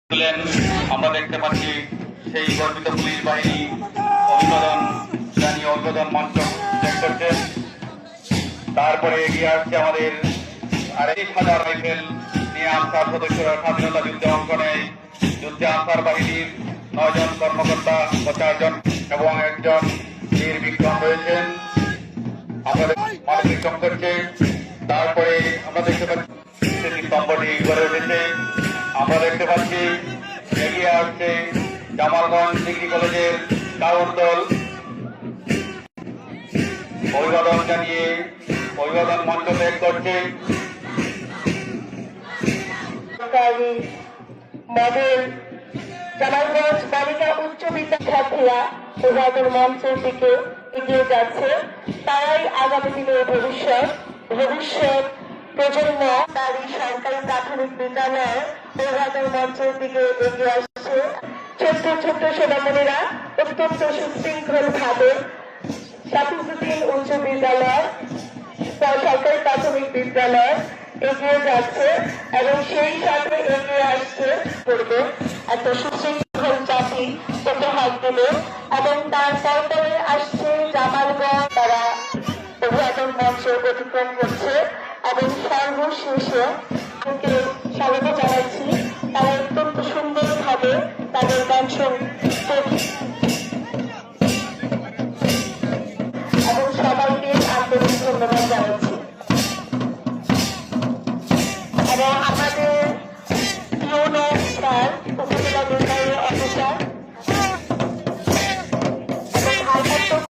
ছিলেন। আমরা দেখতে পাচ্ছি সেই গর্বিত পুলিশ বাহিনী অভিবাদন জানিয়ে অভিবাদন মঞ্চ ত্যাগ করছেন। তারপরে এগিয়ে আসছে আমাদের ২,৫০০ রাইফেল নিয়ে আনসার সদস্যরা স্বাধীনতা যুদ্ধে অংশ নেয়। যুদ্ধে আনসার বাহিনীর ৯ জন কর্মকর্তা, ৫০ জন এবং একজন বীর বিক্রম রয়েছেন। আমাদের মানবিক্রম করছে। তারপরে আমরা দেখতে পাচ্ছি স্তম্ভটি গড়ে উঠেছে। আমরা দেখতে পাচ্ছি এগিয়ে আসছে জামালগঞ্জ ডিগ্রি কলেজের স্কাউট দল অভিবাদন জানিয়ে অভিবাদন মঞ্চ ত্যাগ করছে। মডেল জামালগঞ্জ বালিকা উচ্চ বিদ্যার্থীরা অভিবাদন মঞ্চের দিকে এগিয়ে যাচ্ছে। তারাই আগামী দিনের ভবিষ্যৎ প্রজন্ম। তারই সরকারি প্রাথমিক বিদ্যালয় অভিবাদন মঞ্চের দিকে এগিয়ে আসছে। ছোট্ট ছোট্ট সোনামণিরা অত্যন্ত সুশৃঙ্খল ভাবে শাফিজউদ্দিন উচ্চ বিদ্যালয় সরকারি প্রাথমিক বিদ্যালয় এগিয়ে যাচ্ছে এবং সেই সাথে এগিয়ে আসছে করবে একটা সুশৃঙ্খল জাতি উপহার দিলে। এবং তারপরে আসছে জামালগঞ্জ, তারা অভিবাদন মঞ্চ অতিক্রম করছে এবং সর্বশেষে স্বাগত জানাচ্ছি। তারা অত্যন্ত সুন্দরভাবে তাদের গান